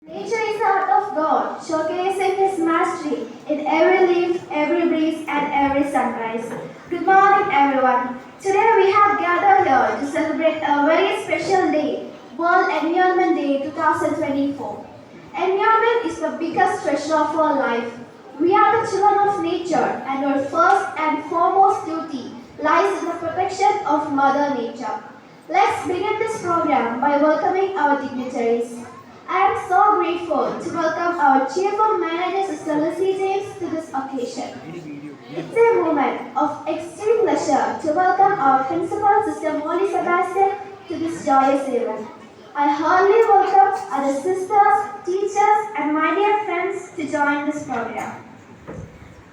Nature is the art of God, showcasing His mastery in every leaf, every breeze, and every sunrise. Good morning, everyone. Today we have gathered here to celebrate a very special day, World Environment Day 2024. Environment is the biggest treasure of our life. We are the children of nature, and our first and foremost duty lies in the protection of Mother Nature. Let's begin this program by welcoming our dignitaries. I am so grateful to welcome our Chief of Manager, Sister Lucy James, to this occasion. It's a moment of extreme pleasure to welcome our Principal, Sister Molly Sebastian, to this joyous event. I heartily welcome other sisters, teachers, and my dear friends to join this program.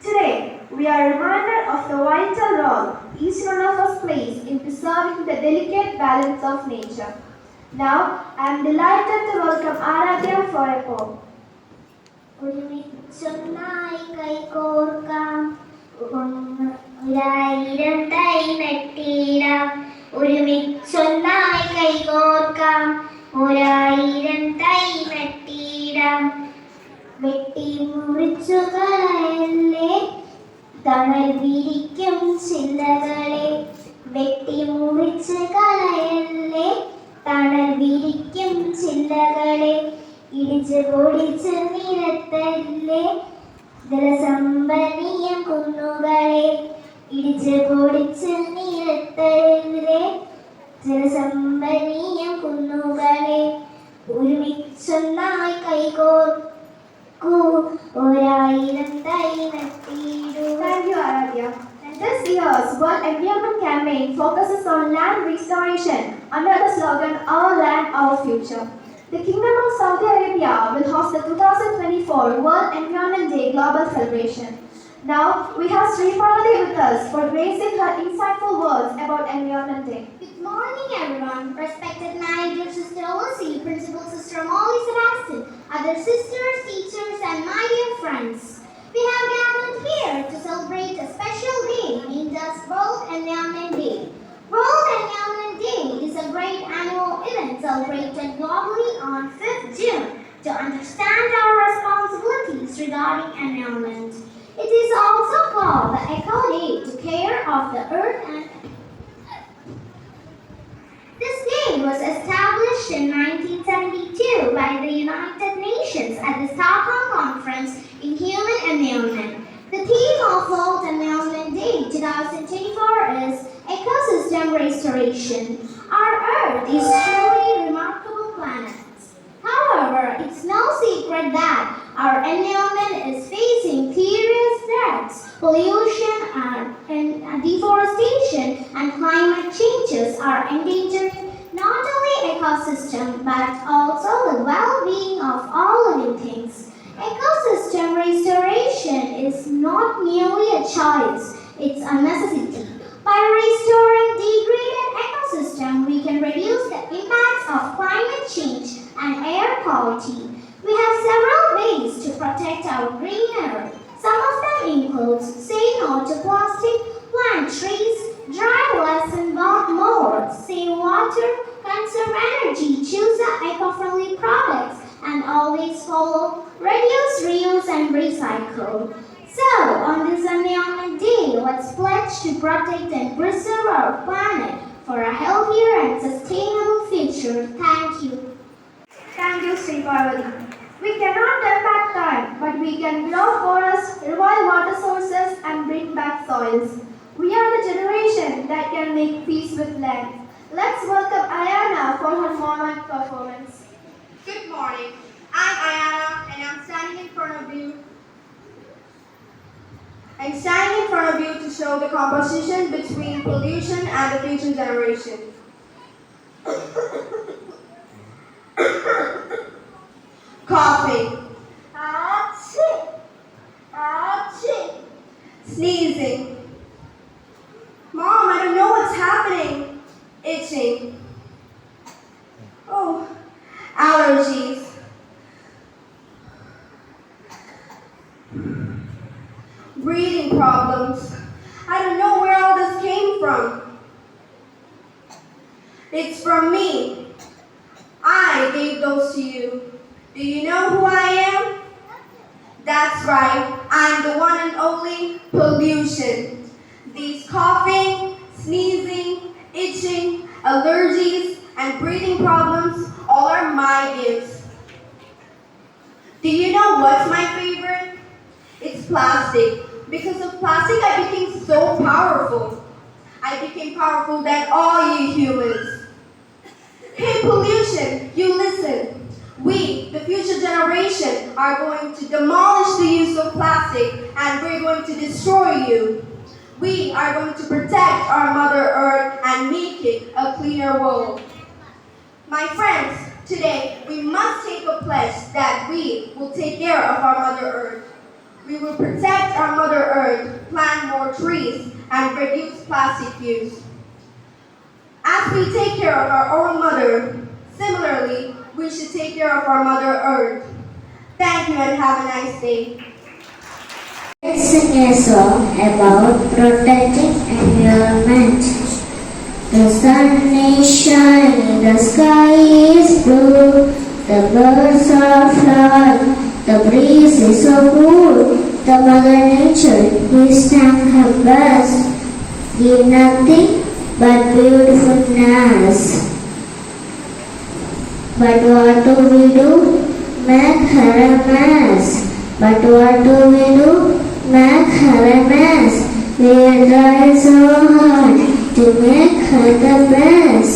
Today, we are reminded of the vital role each one of us plays in preserving the delicate balance of nature. Now, I am delighted to welcome Aradhya for a poem. ഒരുമിച്ചൊന്നായി കൈകോർക്കാം ഒരായിരം തൈ നട്ടിടാം ഒരുമിച്ചൊന്നായി കൈകോർക്കാം ഒരായിരം തൈ നട്ടിടാം വെട്ടി മുറിച്ചു കളയല്ലേ തണൽ വിരിക്കും ചില്ലകളെ വെട്ടി മുറിച്ച് കളയല്ലേ തണൽ വിരിക്കും ചില്ലകളെ ഇടിച്ച് പൊടിച്ച് നിരത്തല്ലേ ജലസംഭരണീയം കുന്നുകളെ ഇടിച്ച് പൊടിച്ച് നിരത്തല്ലേ ജലസംഭരണീയം കുന്നുകളെ ഒരുമിച്ചൊന്നായി കൈകോർക്കൂ ഒരായിരം തൈ നട്ടിടൂ. Thank you, Aradhya. This year's World Environment Campaign focuses on land restoration under the slogan Our Land, Our Future. The Kingdom of Saudi Arabia will host the 2024 World Environment Day Global Celebration. Now, we have Sri Parvati with us for gracing her insightful words about Environment Day. Good morning, everyone. Respected manager, Sister Lucy, Principal Sister Molly Sebastian, other sisters, teachers, and my dear friends. We have gathered here to celebrate a special day named as World Environment Day. World Environment Day is a great annual event celebrated globally on 5th June to understand our responsibilities regarding environment. It is also called the Eco Day to care of the earth and this day was established in 1972 by the United Nations at the Stockholm Conference in Human Environment. The theme of World Environment Day 2024 is Ecosystem Restoration. Our Earth is truly remarkable planet. However, it's no secret that our environment is facing serious threats. Pollution and deforestation and climate changes are endangering not only ecosystem but also the well-being of all living things. Ecosystem restoration is not merely a choice, it's a necessity. By restoring degraded ecosystem, we can reduce the impacts of climate change and air quality. We have several ways to protect our green earth. Some of them include say no to plastic, plant trees, drive less and walk more, save water, conserve energy, choose the eco-friendly products, and always follow reduce, reuse, and recycle. So, on this Environment Day, let's pledge to protect and preserve our planet for a healthier and sustainable future. Thank you. Thank you, Sri Parvati. We cannot turn back time, but we can grow forests, revive water sources, and bring back soils. We are the generation that can make peace with land. Let's welcome Ayana for her moment performance. Good morning. I'm Ayana and I'm standing in front of you. I'm standing in front of you to show the composition between pollution and the future generation. Coughing. Achoo. Achoo. Sneezing. Mom, I don't know what's happening. Itching. Oh, allergies. Breathing problems. I don't know where all this came from. It's from me. I gave those to you. Do you know who I am? That's right, I'm the one and only pollution. These coughing, sneezing, itching, allergies, and breathing problems all are my gifts. Do you know what's my favorite? It's plastic. Because of plastic, I became so powerful. I became powerful than all you humans. Hey pollution, you listen. We, the future generation, are going to demolish the use of plastic and we're going to destroy you. We are going to protect our Mother Earth and make it a cleaner world. My friends, today we must take a pledge that we will take care of our Mother Earth. We will protect our Mother Earth, plant more trees, and reduce plastic use. As we take care of our own mother, similarly, we should take care of our Mother Earth. Thank you and have a nice day. Let's sing a song about protecting environment. The sun is shining, the sky is blue, the birds are flying, the breeze is so cool. The Mother Nature is trying her best, give nothing but beautifulness. But what do we do? Make her a mess. But what do we do? Make her a mess. We try so hard to make her the best.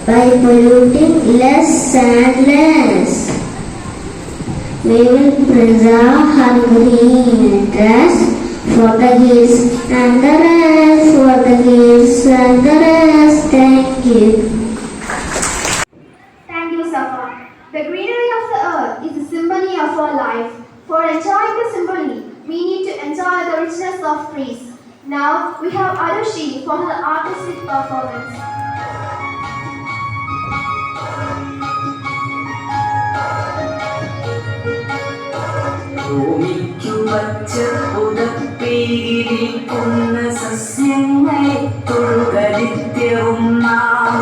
By polluting less and less, we will preserve her green dress. For the hills and the rest, for the hills and the rest. Thank you. Thank you, Safa. The greenery of the earth is a symphony of our life. For enjoying the symphony, we need to enjoy the richness of trees. Now, we have Arushi for her artistic performance. ഭൂമിക്കു വച്ച പുതപ്പേരിക്കുന്ന സസ്യങ്ങളെ തൊഴുകരിത്യവും നാം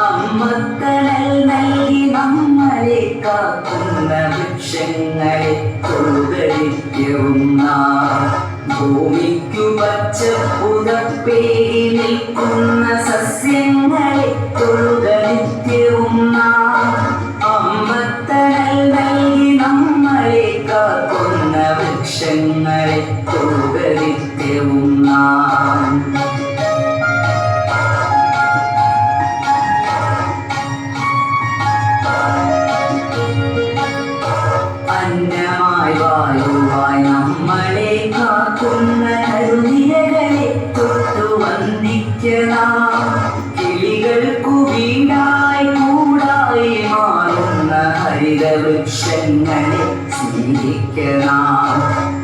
അമ്മത്തണൽ നൽകി നമ്മളെ കാക്കുന്ന വൃക്ഷങ്ങളെ തൊഴുകരിത്യവും നാം ഭൂമിക്കു വച്ച പുതപ്പേരിക്കുന്ന സസ്യങ്ങളെ തൊഴുകരിത്യവും നാം അമ്മത്തണൽ നൽകി നമ്മളെ കാക്കുന്ന വൃക്ഷങ്ങളെ തൊഴുകരിത്യവും നാം അന്നമായി വായുവായി നമ്മളെ കാക്കുന്ന കരുനിരകളെ തൊട്ടു വന്ദിക്കണം കിളികൾക്കു വീടായി കൂടായി മാറുന്ന ഹരിതവൃക്ഷങ്ങളെ സ്നേഹിക്കണം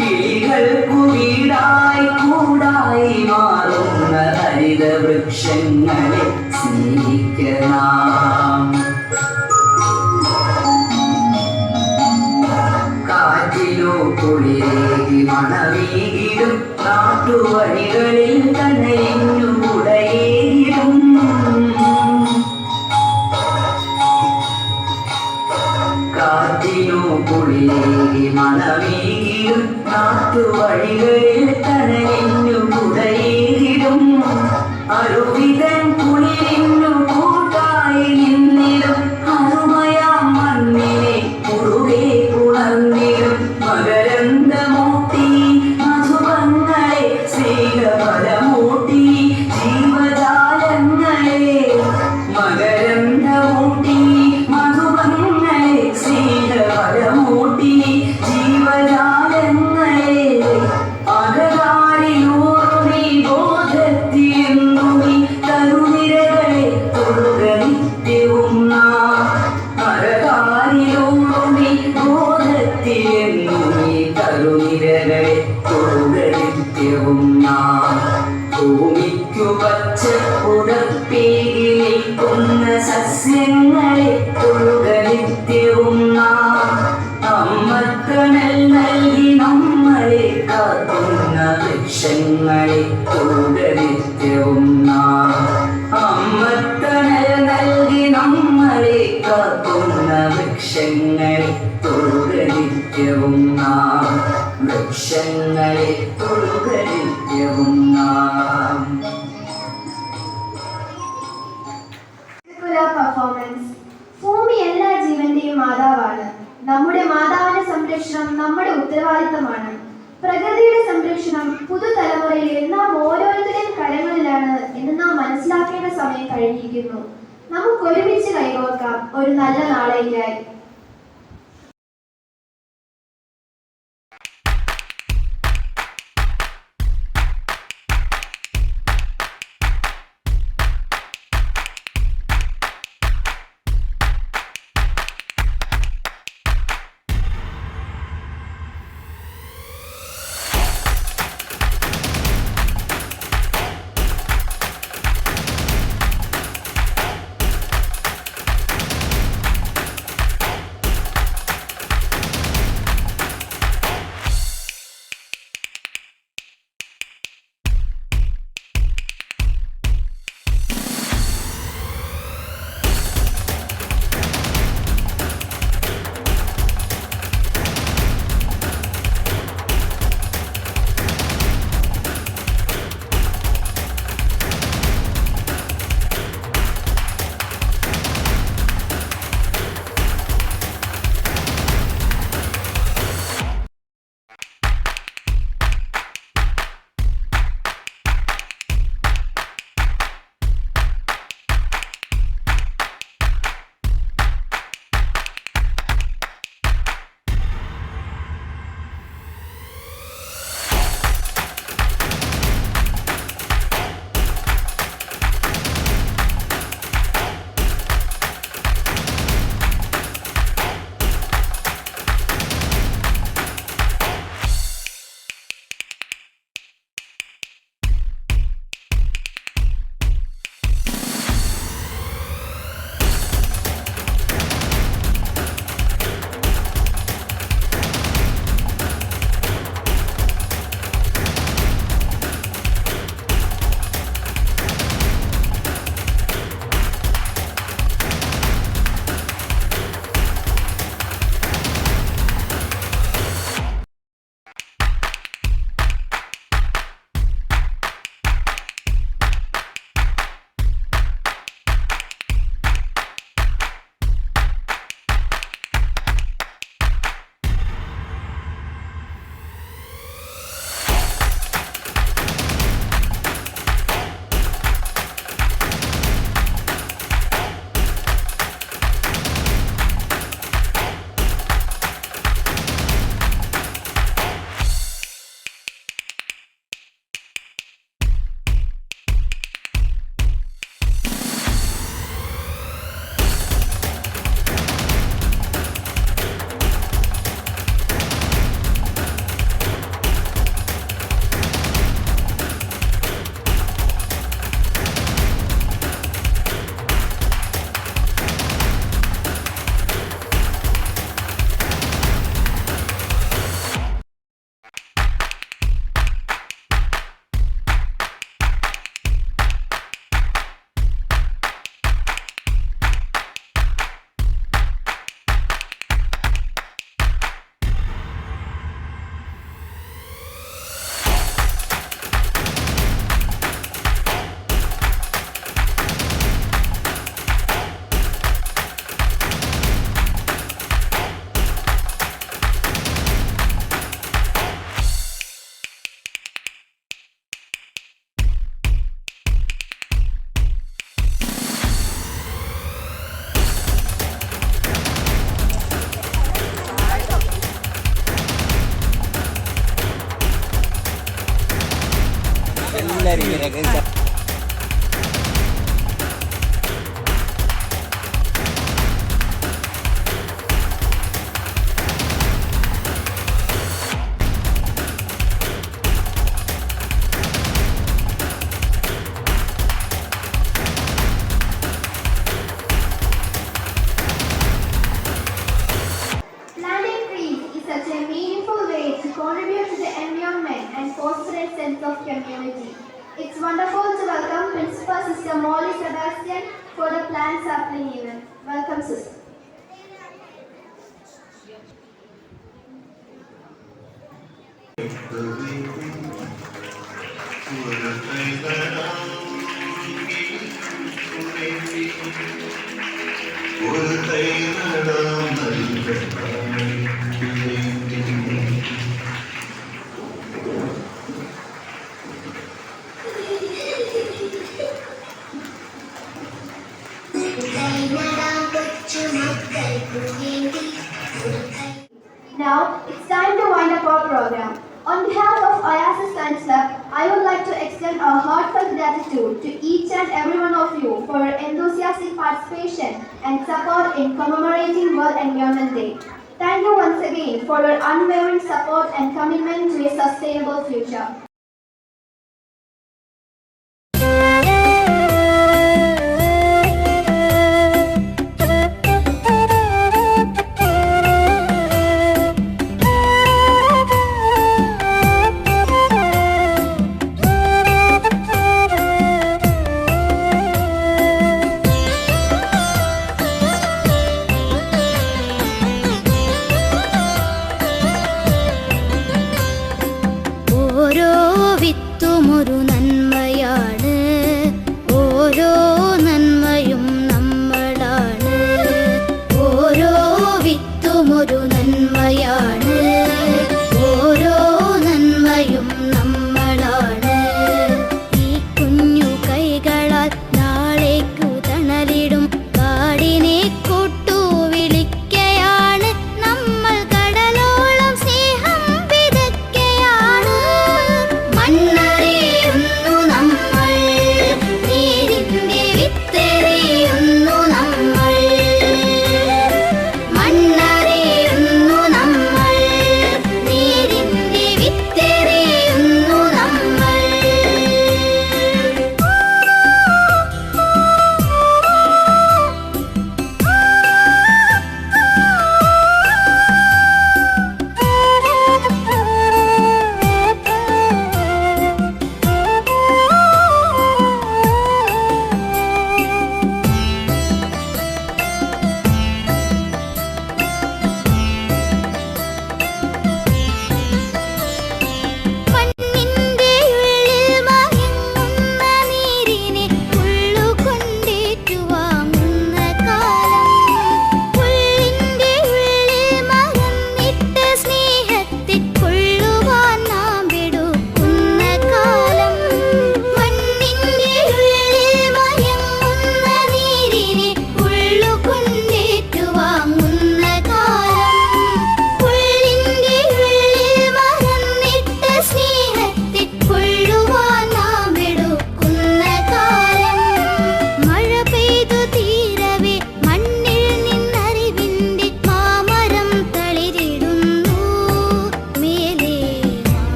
കിളികൾക്കു വീടായി കൂടായി മാറുന്ന ഹരിതവൃക്ഷങ്ങളെ സ്നേഹിക്കണം കാറ്റിലോ കുളിരേകി മണവീകിടും നാട്ടുവഴികളിൽ തന്നെയെന്നു കുടയേകിടും കാറ്റിലോ കുളിരേകി മണവീകിടും നാട്ടുവഴികളിൽ തന്നെയെന്നു കുടയേകിടും അരുവിതൻ കുളിരിന്നു കൂട്ടായി നിന്നിടും അരുമയാം മണ്ണിനെ മുറുകെ പുണർന്നിടും മകരന്ദമൂട്ടി മധുവങ്ങളെ സ്നേഹഫലമൂട്ടി ജീവജാലങ്ങളെ മകരന്ദമൂട്ടി മധുവങ്ങളെ സ്നേഹഫലമൂട്ടി ജീവജാലങ്ങളെ അകതാരിലൂറുമീ ബോധത്തിലെന്നുമീ തരുനിരകളെ തൊഴുക നിത്യവും നാം അകതാരിലൂറുമീ ബോധത്തിലെന്നുമീ തരുനിരകളെ തൊഴുക നിത്യവും നാം ഭൂമിക്കു പച്ച പുതപ്പേരി നിൽക്കുന്ന സസ്യങ്ങളെ തൊഴുക നിത്യവും നാം അമ്മത്തണൽ നൽകി നമ്മളെ കാക്കുന്ന വൃക്ഷങ്ങളെ തൊഴുക നിത്യവും നാം അമ്മത്തണൽ കരുണയ നൽകി നമ്മളെ കാക്കുന്ന വൃക്ഷങ്ങളെ തൊഴുക നിത്യവും നാം. വൃക്ഷങ്ങളെ തൊഴുക നിത്യവും നാം. പെർഫോമൻസ്. ഭൂമി എല്ലാ ജീവന്റെയും മാതാവാണ്. നമ്മുടെ മാതാവിന്റെ സംരക്ഷണം നമ്മുടെ ഉത്തരവാദിത്തമാണ്. പ്രകൃതിയുടെ സംരക്ഷണം പുതുതലമുറയിലെ നാം ഓരോരുത്തരുടെയും കരങ്ങളിലാണ് എന്ന് നാം മനസ്സിലാക്കേണ്ട സമയം കഴിഞ്ഞിരിക്കുന്നു. നമുക്ക് ഒരുമിച്ച് കൈകോർക്കാം ഒരു നല്ല നാളേക്കായി. and sapling event. Welcome, sister. Now, it's time to wind up our program. On behalf of Oasis Science Lab, I would like to extend our heartfelt gratitude to each and every one of you for your enthusiastic participation and support in commemorating World Environment Day. Thank you once again for your unwavering support and commitment to a sustainable future. ഓരോ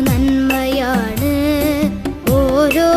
നന്മയാണ് ഓരോ